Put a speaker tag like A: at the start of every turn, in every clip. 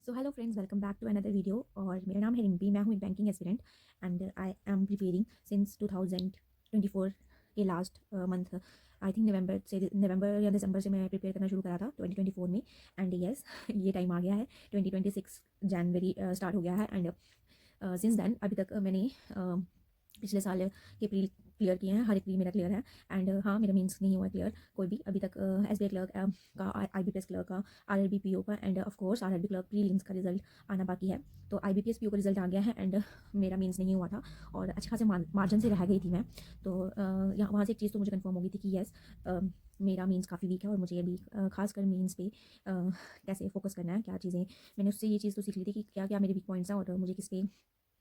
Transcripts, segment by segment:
A: So hello friends, welcome back to another video. और मेरा नाम है रिम्पी, मैं हूँ एक banking aspirant and I am preparing since 2024 के लास्ट मंथ। आई थिंक नवंबर या दिसंबर से मैं प्रिपेयर करना शुरू करा था 2024 में। एंड यस ये टाइम आ गया है, 2026 जनवरी स्टार्ट हो गया है। एंड सिंस देन अभी तक मैंने पिछले साल के प्री क्लियर किए हैं, हर एक प्री मेरा क्लियर है। एंड हाँ, मेरा मीन्स नहीं हुआ क्लियर कोई भी अभी तक। एस बी आई क्लर्क का, IBPS क्लर्क का, RRB PO का end of course RRB clerk pre limbs का रिजल्ट आना बाकी है। तो IBPS PO का रिजल्ट आ गया है एंड मेरा मीन्स नहीं हुआ था और अच्छे खासे मार्जिन से रह गई थी मैं। तो यहाँ वहाँ से एक चीज़ तो मुझे कन्फर्म हो गई थी कि येस मेरा मीन्स काफ़ी वीक है और मुझे अभी खासकर मीन्स पे कैसे फोकस करना है, क्या चीज़ें मैंने उससे ये चीज़ तो सीख ली थी कि क्या क्या मेरे वीक पॉइंट्स हैं और मुझे किस पे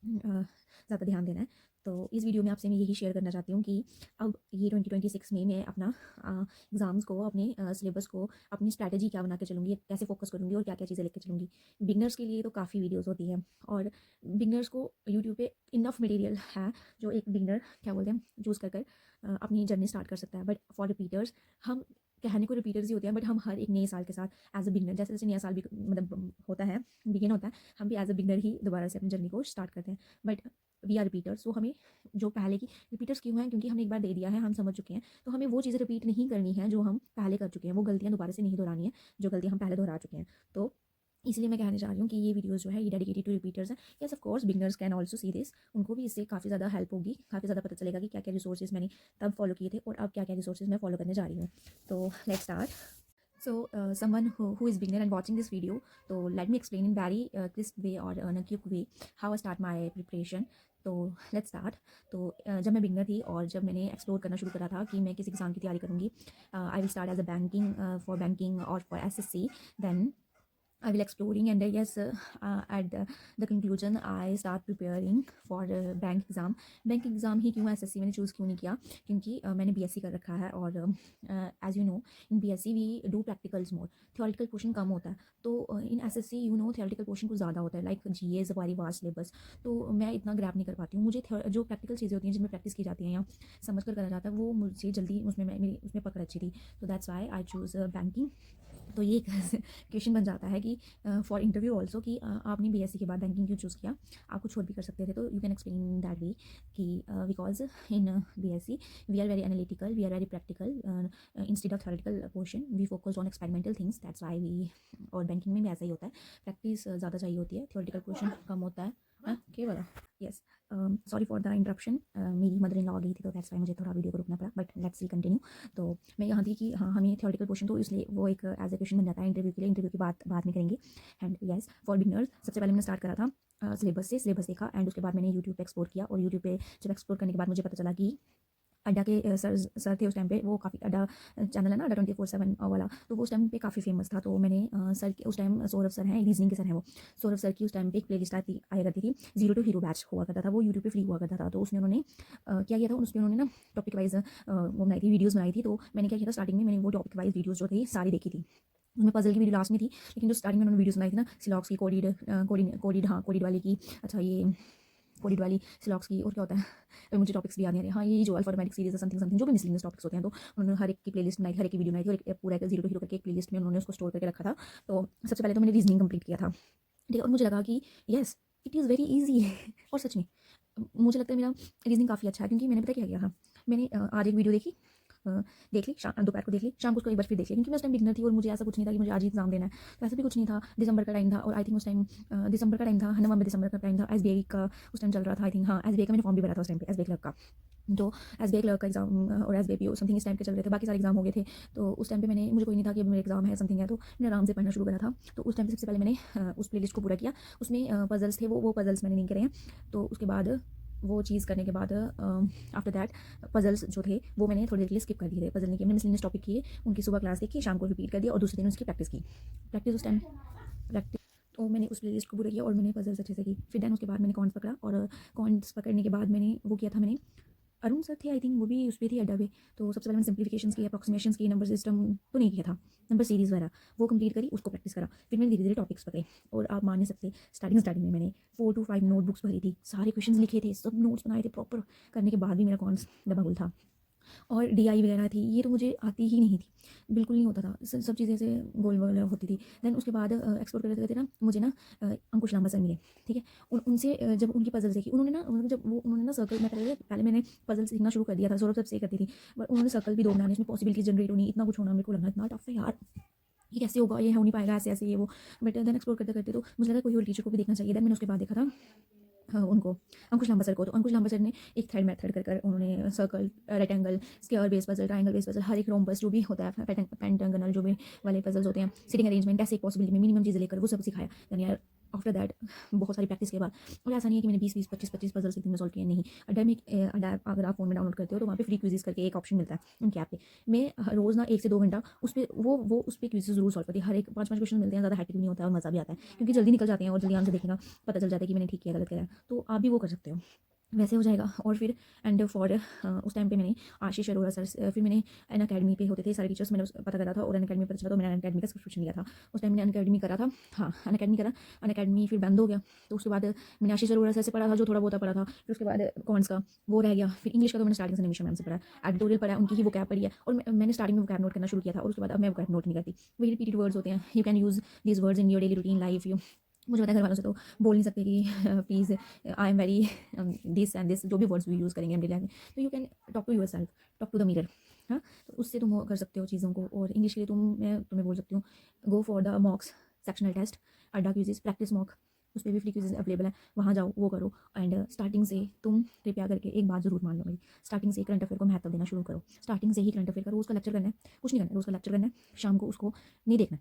A: ज़्यादा ध्यान देना है। तो इस वीडियो में आपसे मैं यही शेयर करना चाहती हूँ कि अब ये 2026 में मैं अपना एग्ज़ाम्स को, अपने सिलेबस को, अपनी स्ट्रैटेजी क्या बना के चलूँगी, कैसे फोकस करूँगी और क्या क्या चीज़ें लेकर चलूँगी। बिगनर्स के लिए तो काफ़ी वीडियोस होती हैं और बिगनर्स को यूट्यूब पे इनफ मटेरियल है जो एक बिगनर क्या बोलते हैं चूज़ कर अपनी जर्नी स्टार्ट कर सकता है। बट फॉर रिपीटर्स, हम कहने को रिपीटर्स ही होते हैं बट हम हर एक नए साल के साथ एज अ बिगनर, जैसे जैसे नया साल भी मतलब होता है, बिगिन होता है, हम भी एज अ बिगनर ही दोबारा से अपनी जर्नी को स्टार्ट करते हैं। बट वी आर रिपीटर्स, सो हमें जो पहले की रिपीटर्स क्यों हैं, क्योंकि हमने एक बार दे दिया है, हम समझ चुके हैं। तो हमें वो चीज़ें रिपीट नहीं करनी है जो हम पहले कर चुके हैं, वो गलतियाँ दोबारा से नहीं दोहरानी है जो गलतियाँ हम पहले दोहरा चुके हैं। तो इसलिए मैं कहना चाह रही हूँ कि ये वीडियोस जो है ये डेडिकेटेड टू रिपीटर्स हैं। Yes of course beginners can also see this, उनको भी इससे काफ़ी ज़्यादा हेल्प होगी, काफ़ी ज़्यादा पता चलेगा कि क्या क्या रिसोर्सेज मैंने तब फॉलो किए थे और अब क्या क्या रिसोर्सेज मैं फॉलो करने जा रही हूँ। तो let's start. So, someone who is beginner and watching this video, so let me explain in very crisp way or in a quick way how I start my preparation. तो let's start. तो जब मैं beginner थी और जब मैंने explore करना शुरू करा था कि मैं किस एग्ज़ाम की तैयारी करूँगी, I will start as a banking, for banking और for SSC, then I will exploring and yes, at the conclusion I start preparing for bank exam. Bank exam ही क्यों, SSC मैंने चूज़ क्यों नहीं किया, क्योंकि मैंने BSc कर रखा है और as you know in BSc we do practicals more, theoretical portion कम होता है। तो in SSC you know theoretical portion कुछ ज़्यादा होता है, like GA is a very vast syllabus. तो मैं इतना ग्रैप नहीं कर पाती हूँ। मुझे जो प्रैक्टिकल चीज़ें होती हैं जिनमें प्रैक्टिस की जाती हैं या समझ कर करा जाता है, वो मुझे जल्दी उसमें मेरी उसमें पकड़ अच्छी थी। तो that's why I choose banking. तो ये एक क्वेश्चन बन जाता है कि फॉर इंटरव्यू ऑल्सो कि आपने BSc के बाद बैंकिंग क्यों चूज़ किया, आप कुछ और भी कर सकते थे। तो you can explain that way कि because in BSc we are very analytical, we are very practical, instead of theoretical portion we focus on experimental things, that's why we. और बैंकिंग में भी ऐसा ही होता है, प्रैक्टिस ज़्यादा चाहिए होती है, थ्योरेटिकल पोर्शन कम होता है। क्या बोला? Yes, sorry for the interruption, मेरी मदर इन लॉ आ गई थी तो दैट्स वाई मुझे थोड़ा वीडियो को रुकना पड़ा, बट लेट्स सी कंटिन्यू। तो मैं यहाँ थी कि हाँ, हमें थ्योरेटिकल पोर्शन तो इसलिए वो एक एज ए क्वेश्चन बन जाता है इंटरव्यू के लिए, इंटरव्यू की बात बाद में करेंगे। एंड यस, फॉर बिगनर्स सबसे पहले मैंने स्टार्ट करा था सिलेबस देखा एंड उसके बाद मैंने यूट्यूब पे एक्सप्लोर किया और यूट्यूब पे जब एक्सप्लोर करने के बाद मुझे पता चला कि अड्डा के सर थे उस टाइम पे, वो काफ़ी अड्डा चैनल है ना, अड्डा 24/7 वाला, तो वो उस टाइम पे काफ़ी फेमस था। तो मैंने सर के, उस टाइम सौरभ सर हैं, रीजनिंग के सर हैं वो, सौरभ सर की उस टाइम पे एक प्ले लिस्ट आया करती थी, जीरो टू हीरो बैच हुआ करता था, वो यूट्यूब पे फ्री हुआ करता था। तो उसमें उन्होंने क्या किया था, उसमें उन्होंने ना टॉपिक वाइज वो बनाई थी, वीडियोज़ बनाई थी। तो मैंने क्या किया था, स्टार्टिंग में मैंने वो टॉपिक वाइज वीडियोज़ जो थी सारी देखी थी। उसमें पजल की वीडियो लास्ट में थी, लेकिन जो स्टार्टिंग में उन्होंने वीडियोज़ बनाई थी ना, सिलॉक्स की, कोडिड वाले की, अच्छा ये कोडिड वाली, सिलॉक्स की, और क्या होता है, अभी मुझे टॉपिक्स भी याद नहीं आ रहे। हाँ, ये जो अल्फाबेटिक सीरीज है, समथिंग समथिंग, जो भी मिसलिनियस टॉपिक्स होते हैं, तो उन्होंने हर एक की प्लेलिस्ट बनाई थी, हर एक की वीडियो बनाई थी और एक पूरा एक जीरो टू हीरो करके एक प्लेलिस्ट में उन्होंने उसको स्टोर करके रखा था। तो सबसे पहले तो मैंने रीजनिंग कंप्लीट किया था, ठीक है, और मुझे लगा कि yes it is very easy और सच में मुझे लगता है मेरा रीजनिंग काफ़ी अच्छा है, क्योंकि मैंने पता क्या किया था, मैंने आज एक वीडियो देखी, देख ली, दोपहर को देख ली, शाम को उसको एक बार फिर देख ली, क्योंकि मैं उस टाइम बिगनर थी और मुझे ऐसा कुछ नहीं था कि मुझे आज ही एग्जाम देना है। तो ऐसा भी कुछ नहीं था, दिसंबर का टाइम था और आई थिंक उस टाइम दिसंबर का टाइम था, नवंबर दिसंबर का टाइम था, SBI का उस टाइम चल रहा था, आई थिंक हाँ SBI का मैंने फॉर्म भी भरा था उस टाइम पे, SBI क्लर्क का। तो SBI क्लर्क का एग्जाम और SBI PO समथिंग इस टाइम पे चल रहे थे, बाकी सारे एग्जाम हो गए थे। तो उस टाइम पे मैंने, मुझे कोई नहीं था कि अभी मेरा एग्जाम है समथिंग है, तो मैंने आराम से पढ़ना शुरू करा था। तो उस टाइम पे सबसे पहले मैंने उस प्लेलिस्ट को पूरा किया, उसमें पजल्स थे, वो पजल्स मैंने नहीं करे हैं। तो उसके बाद वो चीज़ करने के बाद आफ्टर दैट पजल्स जो थे वो मैंने थोड़ी देर के लिए स्किप कर दिए थे, पजल नहीं किए मैंने, मिसलिनियस टॉपिक किए, उनकी सुबह क्लास देखी, शाम को रिपीट कर दिया और दूसरे दिन उसकी प्रैक्टिस की। प्रैक्टिस उस टाइम प्रैक्टिस तो मैंने उस प्लेलिस्ट को पूरा किया और मैंने पजल्स अच्छे से की। फिर देन उसके बाद मैंने कॉन्स पकड़ा और कॉन्स पकड़ने के बाद मैंने वो किया था, मैंने अरुण सर थे आई थिंक, वो भी उस पर थी अड्डा पे। तो सबसे पहले मैंने सिम्प्लीफिकेशंस की, अप्रॉक्सीमेशंस की, नंबर सिस्टम तो नहीं किया था, नंबर सीरीज़ वगैरह वो कंप्लीट करी, उसको प्रैक्टिस करा। फिर मैंने धीरे धीरे टॉपिक्स पकड़े और आप मान नहीं सकते, स्टार्टिंग में मैंने 4 to 5 नोटबुक्स भरी थी, सारे क्वेश्चन लिखे थे, सब नोट्स बनाए थे प्रॉपर, करने के बाद भी मेरा कॉन्स डबा गुल था। और डीआई वगैरह थी, ये तो मुझे आती ही नहीं थी, बिल्कुल नहीं होता था। सब चीज़ें ऐसे गोल गोल होती थी। देन उसके बाद एक्सप्लोर करते करते ना मुझे ना अंकुश लांबा सर मिले, ठीक है। उनसे जब उनकी पजल्स देखी उन्होंने ना, जब वो उन्होंने ना सर्कल, मैं पहले मैंने पजल सीखना शुरू कर दिया था, सौरभ सब से करती थी, बट उन्होंने सर्कल भी दो बनाने, इसमें पॉसिबिलिटी जनरेट होनी, इतना कुछ होना, मेरे को लगा इतना टफ है यार, ये कैसे होगा, ये हो नहीं पाएगा, ऐसे ऐसे ये वो। बट देन एक्सप्लोर करते करते तो मुझे लगा कोई और टीचर को भी देखना चाहिए। देन मैंने उसके बाद देखा था उनको, अंकुश लांबा सर को। तो अंकुश लांबा सर ने एक थ्रेड मेथड कर कर उन्होंने circle, rectangle, square base puzzle, triangle base puzzle, हर एक रोम्बस जो भी होता है, पेंटागनल जो भी वाले पजल्स होते हैं, सिटिंग अरेंजमेंट, कैसे एक पॉसिबिलिटी में मिनिमम चीज़ें लेकर वो सब सिखाया। यानी यार आफ्टर दैट बहुत सारी प्रैक्टिस के बाद, और ऐसा नहीं है कि मैंने 20 25 पजल्स एक दिन में सॉल्व किए, नहीं। अडेमिक अडैप अगर आप फोन में डाउनलोड करते हो तो वहाँ पे फ्री क्विज़ करके एक ऑप्शन मिलता है उनके ऐप पे। मैं रोज़ ना 1 से 2 घंटा उस पर वो उस पर क्विज़ ज़रूर सॉल्व करती है। हर एक 5 5 क्वेश्चन मिलते हैं, ज़्यादा हैक्टिक नहीं होता है और मज़ा भी आता है, क्योंकि जल्दी निकल जाते हैं और जल्दी आंसर देखना पता चल जाता है कि मैंने ठीक किया गलत किया है। तो आप भी वो कर सकते हो, वैसे हो जाएगा। और फिर एंड फॉर उस टाइम पे मैंने आशीष अरोड़ा सर फिर मैंने अन अकेडमी पे होते थे सारे टीचर्स, मैंने पता करा था और अन अकेडमी पता चला, तो मैंने अन अकेडमी का सब्सक्रिप्शन लिया था। उस टाइम मैंने अन अकेडमी करा था, हाँ अन अकेडमी करा, अन अकेडमी फिर बंद हो गया। तो उसके बाद मैंने आशीष अरोड़ा सर से पढ़ा था, जो थोड़ा बहुत पढ़ा था। फिर उसके बाद कॉन्स का वो रह गया। फिर इंग्लिश का तो मैंने स्टार्टिंग से निमिषा मैम से पढ़ा, एडिटोरियल पढ़ा, उनकी ही वो कैब पढ़ी है। और मैंने स्टार्टिंग में वो कैब नोट करना शुरू किया था, और उसके बाद अब मैं वो कैब नोट नहीं करती। वही रिपीटेड वर्ड्स होते हैं, you can use these words in your daily routine life. You मुझे पता है घर वालों से तो बोल नहीं सकते कि please I am very this and this, जो भी वर्ड्स भी यूज़ करेंगे हम डेली लाइफ में, तो you can talk to yourself, talk to the mirror. हाँ, तो उससे तुम कर सकते हो चीज़ों को। और इंग्लिश के लिए मैं तुम्हें बोल सकती हूँ, go for the mocks, sectional test, Adda quizzes, practice mock, उस पर भी फ्री क्विज़ेस अवेलेबल है, वहाँ जाओ वो करो। एंड स्टार्टिंग से तुम कृपया करके एक बात जरूर मान लो मेरी, स्टार्टिंग से करंट अफेयर को महत्व देना शुरू करो। स्टार्टिंग से ही करंट अफेयर का रोज़ का लेक्चर करना है, कुछ नहीं करना है, रोज़ का लेक्चर करना है, शाम को उसको नहीं देखना,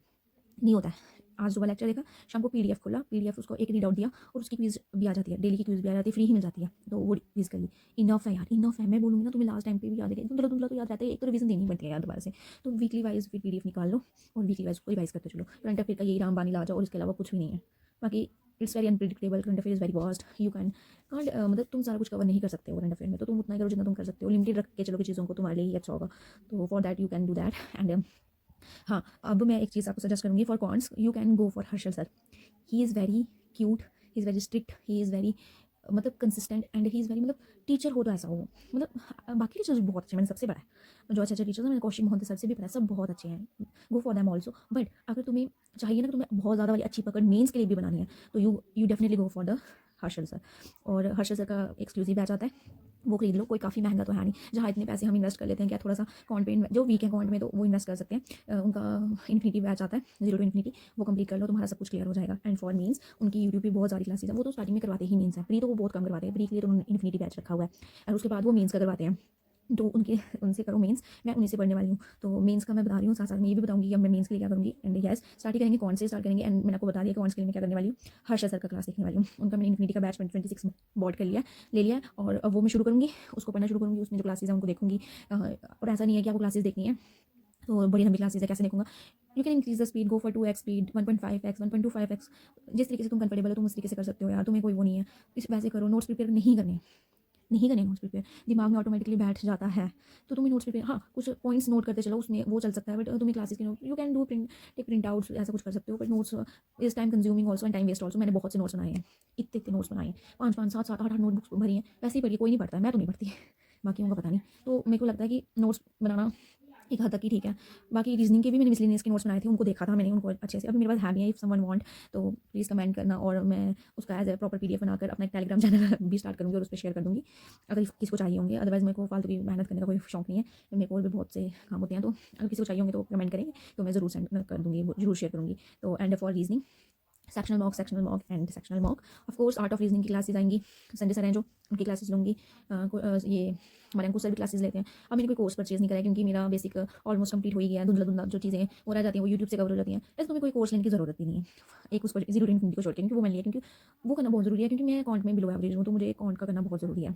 A: नहीं होता है। आज सुबह लेक्चर देखा, शाम को पीडीएफ खोला, पीडीएफ उसको एक रीड आउट दिया, और उसकी क्विज भी आ जाती है, डेली की क्विज भी आ जाती है, फ्री ही मिल जाती है, तो वो क्विज कर ली। इनफ है यार, इनफ है। मैं बोलूँगी ना तुम्हें लास्ट टाइम पे भी याद है, धुंधला धुंधला तो याद रहता है, एक तो रिवीजन देनी पड़ती है यार दोबारा से। तो वीकली वाइज फिर पीडीएफ निकाल लो और वीकली वाइज को रिवाइज करते चलो। करंट अफेयर का यही रामबानी ला जाओ, और इसके अलावा कुछ भी नहीं है। बाकी it's very unpredictable, current affair is very vast, you can can't मतलब तुम सारा कुछ कवर नहीं कर सकते हो करंट अफेयर में, तो तुम उतना ही करो जितना तुम कर सकते हो, लिमिटेड रख के चलो कि चीज़ों को, तुम्हारे लिए ही अच्छा होगा। तो for that you can do that. And हाँ, अब मैं एक चीज़ आपको सजेस्ट करूँगी for cons, you can go for Harshal sir. He is very cute, he is very strict, he is very मतलब consistent, and he is very मतलब teacher हो तो ऐसा हो, मतलब बाकी टीचर्स बहुत अच्छे, मैंने सबसे पढ़ा है जो अच्छे अच्छे टीचर्स हैं, मैंने कौशिक मोहंती सर से भी पढ़ा है, सब बहुत अच्छे हैं, go for them also. But अगर तुम्हें चाहिए ना कि तुम्हें बहुत ज़्यादा वाली अच्छी पकड़ मेंस के लिए भी बनानी है, तो you definitely go for the Harshal sir. और हर्षल सर का एक्सक्लूसिव बैच आता है, वो खरीद लो, कोई काफ़ी महंगा तो है नहीं, जहाँ इतने पैसे हम इन्वेस्ट कर लेते हैं, क्या थोड़ा सा कॉन्ट पे जो वीक है कॉन्ट में तो वो इन्वेस्ट कर सकते हैं। उनका इन्फिनिटी बैच आता है, 0 to इन्फिनिटी, वो कंप्लीट कर लो, तुम्हारा सब कुछ क्लियर हो जाएगा। एंड फॉर मीन्स उनकी यूट्यूब पे बहुत सारी क्लासेस है, वो तो स्टार्टिंग में करवाते ही मीन्स है, प्री तो वो बहुत कम करवाते हैं, प्री के लिए तो उन्होंने इन्फिनिटी बैच रखा हुआ है, और उसके बाद वो मीन्स का करवाते हैं। तो उनसे करो मेंस, मैं उन्हीं से पढ़ने वाली हूँ। तो मेंस का मैं बता रही हूँ, साथ साथ मैं ये भी बताऊँगी कि अब मैं मेंस के लिए क्या करूँगी। एंड यस, स्टार्ट ही करेंगे, कौन से स्टार्ट करेंगे। एंड मैंने आपको बता दिया कि कौन के लिए मैं क्या करने वाली हूँ, हर्षा सर का क्लास देखने वाली हूँ। उनका मैंने इन्फिनिटी का बैच 2026 में बोर्ड कर लिया, ले लिया, और अब वो मैं शुरू करूँगी, उसको पढ़ना शुरू करूँगी, उसमें जो क्लासेज है उनको देखूँगी। और ऐसा नहीं है कि आपको क्लासेज देखनी है तो बड़ी लंबी क्लासेज है, कैसे देखूँगा। You can increase the speed, go for 2x speed, 1.5x, 1.25x, जिस तरीके से तुम कंफर्टेबल हो तुम उस तरीके से कर सकते हो यार, तुम्हें कोई वो नहीं है। इस वैसे करो, नोट्स प्रिपेयर नहीं करने नोट्स प्रिपेयर, दिमाग में ऑटोमेटिकली बैठ जाता है, तो तुम्हें नोट्स प्रिपेयर, हाँ कुछ पॉइंट्स नोट करते चलो, उसमें वो चल सकता है। बट तुम्हें क्लासेस के note, you can do printouts, ऐसा कुछ कर सकते हो। But notes is time consuming also and time waste also. मैंने बहुत से नोट्स बनाए हैं, इतने नोट्स बनाए हैं, 5 5 7 7 8 8 नोटबुक्स भरी हैं, वैसे ही पढ़ी, कोई नहीं पढ़ता है, मैं तो नहीं पढ़ती बाकियों का पता नहीं। तो मेरे को लगता है कि नोट्स बनाना एक हद तक ही ठीक है। बाकी रीजनिंग के भी मैंने मिसलेनियस के नोट्स बनाए थे, उनको देखा था मैंने, उनको अच्छे से, अभी मेरे पास है नहीं है, इफ समवन वांट तो प्लीज़ कमेंट करना, और मैं उसका एज ए प्रॉपर पीडीएफ बनाकर अपना एक टेलीग्राम चैनल भी स्टार्ट करूँगी और उस पर शेयर कर दूँगी अगर किसी को चाहिए होंगे। अदरवाइज मेरे को फालतू की मेहनत करने का कोई शौक नहीं है, मेरे को और भी बहुत से काम होते हैं, तो अगर किसी को चाहिए होंगे तो कमेंट करेंगे, तो मैं ज़रूर सेंड कर दूँगी, जरूर शेयर करूँगी। तो and for reasoning, sectional mock and sectional mock, of course art of reasoning की क्लासेस आएंगी, संजय सर हैं जो, उनकी क्लासेस लूँगी। ये हमारे अंकुश सर भी क्लासेस लेते हैं। अब मैंने कोई कोर्स परचेज नहीं करा है, क्योंकि मेरा बेसिक ऑलमोस्ट कंप्लीट हो ही गया है, धुंधला धुंधला जो चीज़ें वो रह जाती हैं वो यूट्यूब से कवर हो जाती हैं, ऐसे तुम्हें कोई कोर्स लेने की ज़रूरत ही नहीं है। एक उसको 0 to इन्फिनिटी को छोड़ के, क्योंकि वो मैंने लिया, क्योंकि वो करना बहुत ज़रूरी है, क्योंकि मैं कॉन्ट में बिलो एवरेज हूँ, तो मुझे कॉन्ट का करना बहुत ज़रूरी है,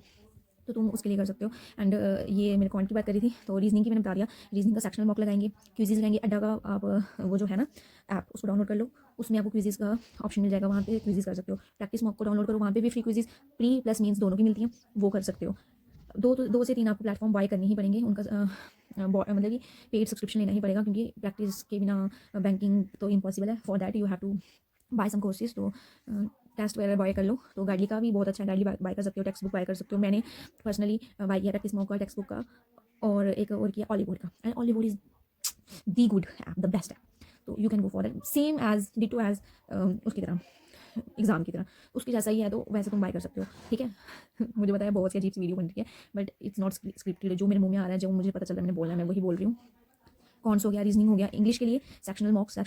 A: तो तुम उसके लिए कर सकते हो। एंड ये मैंने कॉन्ट की बात करी थी, तो रीजनिंग की मैंने बता दिया, रीजनिंग का सेक्शनल मॉक लगाएंगे, क्विज़ेज लगाएंगे, अड्डा का आप वो जो है ना ऐप, उसको डाउनलोड कर लो, उसमें आपको क्विज़ेज का ऑप्शन मिल जाएगा, वहाँ पे क्विज़ेज कर सकते हो। प्रैक्टिस मॉक को डाउनलोड करो, वहाँ पे भी फ्री क्विज़ेज, प्री प्लस मीन्स दोनों की मिलती हैं, वो कर सकते हो। 2 से 3 आपको प्लेटफॉर्म बाय करने ही पड़ेंगे, उनका मतलब कि पेड सब्सक्रिप्शन लेना ही पड़ेगा, क्योंकि प्रैक्टिस के बिना बैंकिंग तो इम्पॉसिबल है। For that you have to buy some courses. तो टेस्ट वगैरह बाय कर लो, तो गाइडली का भी बहुत अच्छा है, गाइडली बाय कर सकते हो, टेक्स्ट बुक बाय कर सकते हो। मैंने पर्सनली बाय किया टेक्स्ट मॉक का टेक्स्ट बुक का, और एक और किया ऑलिवुड का, and Oliveboard is the good app, the best app. तो you can go for that, same as ditto as उसकी तरह, एग्जाम की तरह उसके जैसा ही है, तो वैसे तुम बाय कर सकते हो, ठीक है। मुझे बताया बहुत सी अजीब सी वीडियो बन रही है, बट इट्स नॉट स्क्रिप्टेड, जो मेरे मुंह में आ रहा है, जो मुझे पता चल रहा है मैंने बोलना है, मैं वही बोल रही हूँ। कॉन्स हो गया, रीजनिंग हो गया, इंग्लिश के लिए सेक्शनल मॉक्स,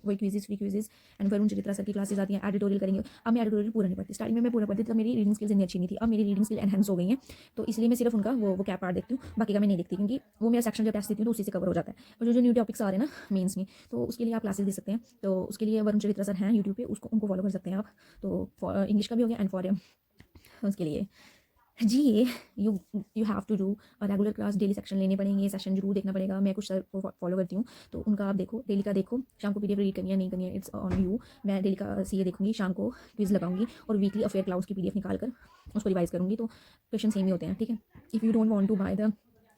A: वही quizzes, free quizzes, and Varun Chitra sir की क्लासेस आती हैं, एडिटोरियल करेंगे। अब मैं एडिटोरियल पूरा नहीं पढ़ती, स्टार्टिंग में मैं पूरा पढ़ती थी, तब मेरी रीडिंग स्किल्स इतनी अच्छी नहीं थी, अब मेरी रीडिंग स्किल एनहेंस हो गई हैं, तो इसलिए मैं सिर्फ उनका वो कैप पार्ट देखती हूँ, बाकी का मैं नहीं देखती, क्योंकि वो मेरा सेक्शन जब टेस्ट देती हूँ तो उसी से कवर हो जाता है। और जो न्यू टॉपिक्स आ रहे हैं ना मेंस में, तो उसके लिए आप क्लासेस दे सकते हैं, तो उसके लिए वरुण चित्रा सर हैं यूट्यूब पे, उसको उनको फॉलो कर सकते हैं आप। तो इंग्लिश का भी हो गया, एंड फॉर उसके लिए जी ये you you have to do regular class, daily section लेने पड़ेंगे, सेशन जरूर देखना पड़ेगा। मैं कुछ सर को फॉलो करती हूँ, तो उनका आप देखो, डेली का देखो, शाम को पीडीएफ रीड करनी है नहीं करनी है, इट्स ऑन यू। मैं डेली का सीए देखूंगी, शाम को क्विज लगाऊंगी, और वीकली अफेयर क्लाउड्स की पीडीएफ निकाल कर उसको रिवाइज करूंगी, तो क्वेश्चन सेम ही होते हैं, ठीक है। If you don't want to buy the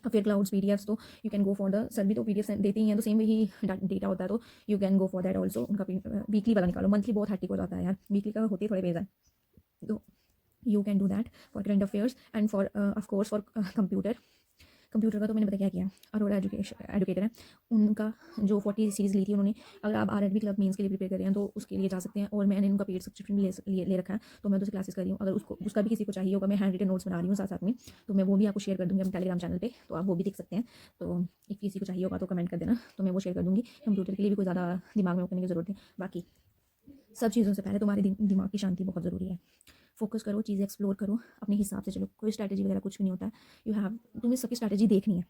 A: affairs clouds PDFs, तो you can go for the, sir भी तो पीडीएफ देते ही हैं, तो सेम वही डेटा होता है, तो you can go for that also. उनका वीकली वाला निकालो, मंथली बहुत हैट्रिक हो जाता है यार, वीकली का होते ही थोड़े पेज है, तो you can do that for current affairs, and for of course for computer का तो मैंने पता क्या किया, अरोड़ा एजुकेटर है, उनका जो 40 सीरीज़ ली थी उन्होंने। अगर आप आरआरबी क्लब मेंस के लिए प्रिपेयर कर रहे हैं तो उसके लिए जा सकते हैं, और मैंने उनका पेड सब्सक्रिप्शन भी ले रखा है, तो मैं तो उसे क्लासेस कर रही हूँ। अगर उसका भी किसी को चाहिए होगा, मैं हैंड रिटन नोट्स बना रही हूँ साथ साथ में, तो मैं वो भी आपको शेयर कर दूँगी अपने टेलीग्राम चैनल पे, तो आप वो भी देख सकते हैं। तो if किसी को चाहिए होगा तो कमेंट कर देना, तो मैं वो शेयर कर दूँगी। कंप्यूटर के लिए भी कोई ज़्यादा दिमाग में करने की ज़रूरत है, बाकी सब चीज़ों से पहले तुम्हारे दिमाग की शांति बहुत ज़रूरी है। फोकस करो, चीज़ें एक्सप्लोर करो, अपने हिसाब से चलो, कोई स्ट्रैटेजी वगैरह कुछ भी नहीं होता है। यू हैव, तुम्हें सबकी स्ट्रैटेजी देखनी है,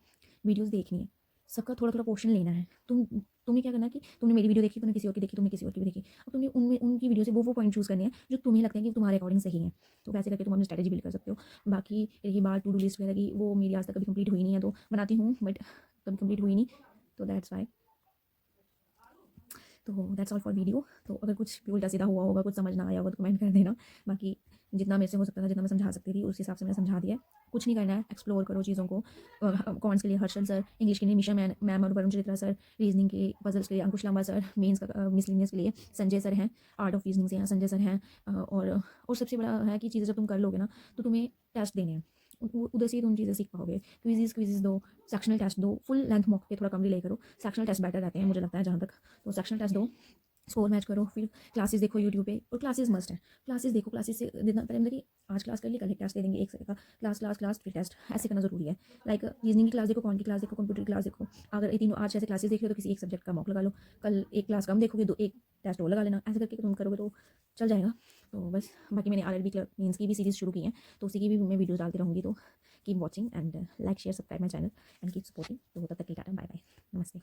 A: वीडियोस देखनी है, सबका थोड़ा थोड़ा पोर्शन लेना है। तुम्हें क्या करना है कि तुमने मेरी वीडियो देखी, तुमने किसी और की देखी, तुमने किसी और की भी देखी, अब तुम्हें उनमें उनकी वीडियो से वो पॉइंट चूज़ करने हैं जो तुम्हें लगता है कि तुम्हारे अकॉर्डिंग सही है, तो वैसे करके तुम अपनी स्ट्रैटेजी बिल्ड कर सकते हो। बाकी रही बात टू डू लिस्ट वगैरह की, वो मेरी आज तक कभी कंप्लीट हुई नहीं है, तो बनाती हूँ बट कभी कंप्लीट हुई नहीं, तो दैट्स वाई। तो दैट्स ऑल फॉर वीडियो। तो अगर कुछ भी उल्टा सीधा हुआ होगा, कुछ समझ ना आया होगा, तो कमेंट कर देना। बाकी जितना मेरे से हो सकता था, जितना मैं समझा सकती थी, उस हिसाब से मैंने समझा दिया। कुछ नहीं करना है, एक्सप्लोर करो चीज़ों को। कॉन्स के लिए हर्षल सर, इंग्लिश के लिए निशा मैम और वरुण चित्रा सर, रीजनिंग के पजल्स के लिए अंकुश लांबा सर, मेंस का मिसलिनियस के लिए संजय सर हैं, आर्ट ऑफ रीजनिंग से हैं संजय सर हैं। और सबसे बड़ा है कि चीज़ें जब तुम कर लोगे ना, तो तुम्हें टेस्ट देने हैं, उधर से ही तुम चीज़ें सीख पाओगे। क्विज़ दो, सेक्शनल टेस्ट दो, फुल लेंथ मॉक पे थोड़ा कम रिले करो, सेक्शनल टेस्ट बेटर रहते हैं मुझे लगता है जहाँ तक, तो सेक्शनल टेस्ट दो, स्कोर मैच करो, फिर क्लासेस देखो यूट्यूब पे, और क्लासेस मस्ट है। क्लासेस देखो, क्लासेस से जितना पहले मतलब कि आज क्लास कर ली, कल एक टेस्ट दे देंगे, एक का क्लास फिर टेस्ट, ऐसे करना जरूरी है। लाइक रीजनिंग की क्लास देखो, कौन की क्लास देखो, कंप्यूटर की क्लास देखो। अगर ये तीनों आज जैसे क्लासेस देख रहे हो, तो किसी एक सब्जेक्ट का मॉक लगा लो, कल एक क्लास कम देखोगे, दो एक टेस्ट और लगा लेना, ऐसे करके तुम करोगे तो चल जाएगा। तो बस, बाकी मैंने आरआरबी क्लब मीन्स की भी सीरीज़ शुरू की है, तो उसी की भी मैं वीडियोस डालती रहूँगी, तो keep watching and like share subscribe my channel and keep supporting. तो तब तक के टाटा, बाय बाय, नमस्ते।